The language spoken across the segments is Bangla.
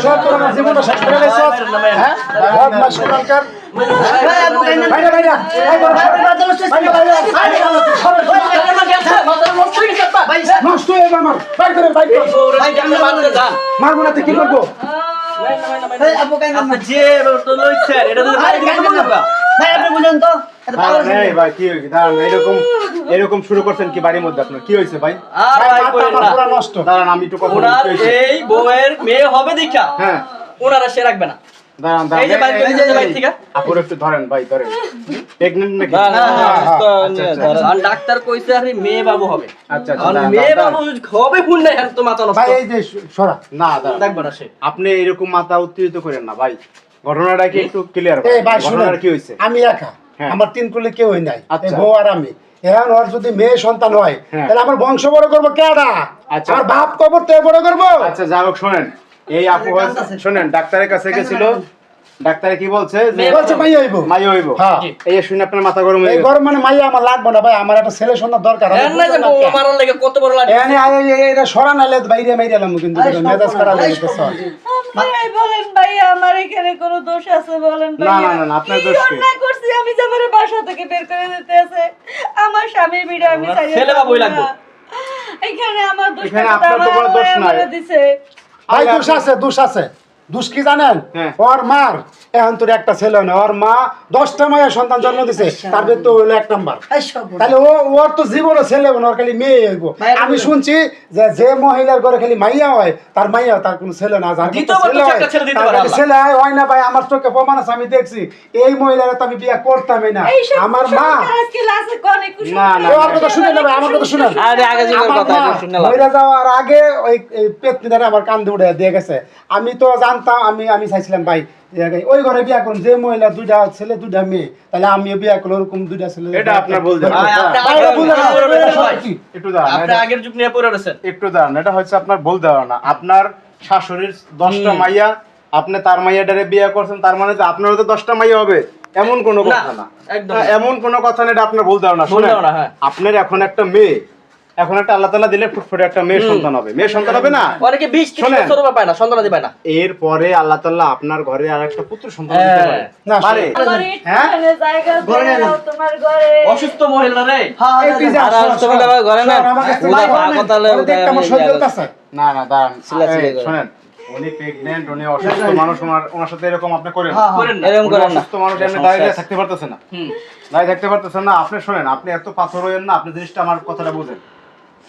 সব তোর আমার জীবনটা শেষ করে লাইছ হ্যাঁ বদমাশ কোনকার নষ্ট হয়ে যাবে আমার বাইর করে বাইর মারবো না তো কি করবো এরকম শুরু করছেন কি বাড়ির মধ্যে আপনার কি হয়েছে ভাই? নষ্ট দাঁড়ান আমি একটু কথা এই বউয়ের মেয়ে হবে দেখা হ্যাঁ ওনারা সে রাখবে না। এই যে বাইরে বাইরে থেকে আপুর একটু ধরেন ভাই ধরেন প্রেগন্যান্ট নাকি? আর ডাক্তার কইছে আরে মেয়ে বাবু হবে। আচ্ছা আর মেয়ে বাবু হবে ভুল নাই আর তো মাথা নষ্ট ভাই এই যে সরা না দাঁড়ান দেখবে না সে। আপনি এরকম মাথা উত্তেজিত করেন না ভাই, ঘটনাটা কি একটু ক্লিয়ার এই ভাই ঘটনাটা কি হয়েছে? আমি একা হ্যাঁ। আমার তিন কুলে কেউই নাই আচ্ছা। এই বউ আর আমি এখন ওর যদি মেয়ে সন্তান হয় হ্যাঁ। তাহলে আমার বংশ বড় করবো কেডা? আচ্ছা। আমার বাপ কবর তো বড় করবো। আচ্ছা যাই হোক শোনেন, এই আপু শোনেন ডাক্তারের কাছে গেছিল, ডাক্তারে কি বলছে যে বলছে মাই হইব মাই হইব। হ্যাঁ। এই শুনে আপনার মাথা গরম হয়ে এই গেছে। গরম মানে মাইয়া আমার লাগবে না ভাই, আমার একটা ছেলে সন্তান দরকার। এর না যে বউ মারার লাগে কত বড় লাগে। এটা সরা নাইলে বাইরে মাইরে এলাম কিন্তু মেজাজ খারাপ হয়ে গেছে। ভাই বলেন ভাই আমার এখানে কোনো দোষ আছে বলেন ভাই? না, না, না, আপনার দোষ কি? না করছি আমি যে আমার বাসা থেকে বের করে দিতে আছে আমার স্বামীর বিড়া আমি চাই ছেলে বাবুই লাগবে। এখানে আমার দোষ এখানে নাই, আপনার তো কোনো দোষ নাই। দিছে ভাই দোষ আছে, দোষ আছে। দোষ কি জানেন? হ্যাঁ। ওর মার এখন তোর একটা ছেলে না, ওর মা 10টা মায়ের সন্তান জন্ম দিছে, তার ভিতর তো হইলো 1 নাম্বার। তাহলে ওর তো জীবনে ছেলে না, ওর খালি মেয়ে হইব। আমি শুনছি যে মহিলার ঘরে খালি মাইয়া হয় তার মাইয়া তার কোনো ছেলে না, যার দ্বিতীয়বার তো একটা ছেলে দিতে পারে আল্লাহ। ছেলে হয় না ভাই, আমার চোখে প্রমাণ আছে, আমি দেখছি এই মহিলারা তো আমি বিয়ে করতামই না। আমার মা আজকে লাসে কোনে কুশল না, না, আমার কথা শুনে নেবে, আমার কথা শুনেন। আরে আগে জীবনের কথা এটা শুনে লাভ। মহিলা যাওয়ার আগে ওই পেতনিটারে আমার কান্দে উঠে দিয়ে গেছে। আমি তো জানতাম, আমি চাইছিলাম ভাই ওই ঘরে বিয়া করুন যে মহিলা 2টা ছেলে 2টা মেয়ে, তাহলে আমিও বিয়া করলে ওরকম 2টা ছেলে। এটা আপনার বলতে হবে। ভাই, আপনি ভাই, আগে বুঝলেন না? পড়ে রয়েছেন ভাই। একটু দাঁড়ান, আপনি আগের যুগ নিয়ে পড়ে রয়েছেন। একটু দাঁড়ান, এটা হচ্ছে আপনার ভুল দেওয়া না। আপনার শাশুড়ির 10টা মাইয়া, আপনি তার মাইয়াটারে বিয়ে করছেন, তার মানে তো আপনারও তো 10টা মাইয়া হবে এমন কোনো কথা না। একদম হ্যাঁ, এমন কোনো কথা না, এটা আপনার ভুল দেওয়া না। ভুল শুনেন, দেওয়া না, হ্যাঁ। আপনার এখন একটা মেয়ে, এখন একটা আল্লাহ তাআলা দিলে ফুটফুটে একটা মেয়ে সন্তান হবে, মেয়ে সন্তান হবে না? অনেকে 20 শোনেন। বছর পায় না, সন্তানাদি পায় না। এরপরে আল্লাহ তাআলা আপনার ঘরে আরেকটা পুত্র সন্তান দিতে পারে। না, পারে? আমার হ্যাঁ? এখানে জায়গা দাও তোমার ঘরে অসুস্থ মহিলা রে। এই পিজা, আর আর তুমি দেবা ঘরে না। আমাকে উদা চিল্লাই বলেন। কথা লে ওরে দেখতে আমার শরীর জ্বলতেছে। না না দাঁড়ান, চিল্লাচিল্লি এই, করে। শোনেন, উনি প্রেগন্যান্ট, উনি অসুস্থ মানুষ, ওনার সাথে এরকম আপনি করেন করেন না। এরকম উনি করেন না। অসুস্থ মানুষ, এমনি দাঁড়িয়ে থাকতে পারতেছে না, দাঁড়িয়ে থাকতে পারতেছেন না। আপনি শোনেন, আপনি এত পাথর হইেন না, আপনি জিনিসটা আমার কথাটা বুঝেন।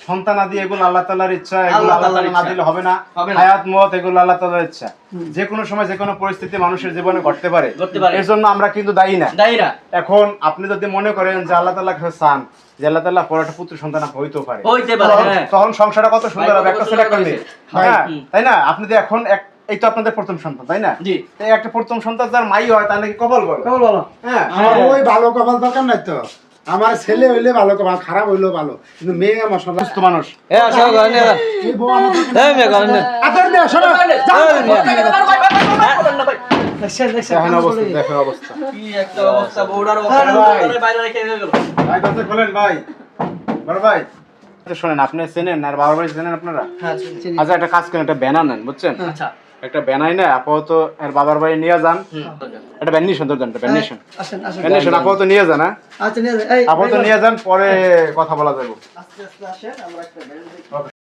সন্তান আদি এগুলো আল্লাহ তাআলার ইচ্ছা, এগুলো আল্লাহ আল্লাহ তাআলার তাআলা না ইচ্ছা। দিলে হবে না। হবে না। হায়াত মওত এগুলো আল্লাহ তাআলার ইচ্ছা, যে কোনো সময় যে কোনো পরিস্থিতি মানুষের জীবনে ঘটতে পারে। ঘটতে পারে। এর জন্য আমরা কিন্তু দায়ী না। দাইরা এখন আপনি যদি মনে করেন যে আল্লাহ তাআলা কাছে চান যে আল্লাহ তাআলা পরে একটা পুত্র সন্তান হইতে পারে, হইতে পারে, হ্যাঁ। তখন সংসারটা কত সুন্দর হবে, একটা ছেলে একটা মেয়ে, হ্যাঁ, হুম। তাই না? আপনি তো এখন এই তো আপনাদের প্রথম সন্তান, তাই না? জি। এই একটা প্রথম সন্তান যার মাই হয় তার নাকি কপাল বলে। হ্যাঁ, আমার ওই ভালো কপাল দরকার নাই তো, আমার ছেলে হইলে ভালো কপাল, খারাপ হইলেও ভালো, কিন্তু মেয়ে আমার সন্তান। সুস্থ মানুষ। এ আসো ঘরে নিয়ে এই বউ আমার দরকার এই নাই। মেয়ে ঘরে নিয়ে আদর দে, শোনো। যাও। দেখেন অবস্থা, দেখেন অবস্থা। কি একটা অবস্থা, বউড়ার বাইরে রেখে গেল। ভাই দরজা খোলেন ভাই, বড় ভাই। আচ্ছা শোনেন, আপনি চেনেন আর বাবার বাড়ি চেনেন আপনারা? হ্যাঁ, আচ্ছা একটা কাজ করেন, একটা ব্যানার নেন, বুঝছেন? আচ্ছা। একটা ব্যানাই না আপাতত এর বাবার বাড়ি নিয়ে যান, একটা ব্যানিশন ধরবেন, একটা ব্যানিশন, ব্যানিশন আপাতত নিয়ে যান। হ্যাঁ আপাতত নিয়ে যান, পরে কথা বলা যাবে।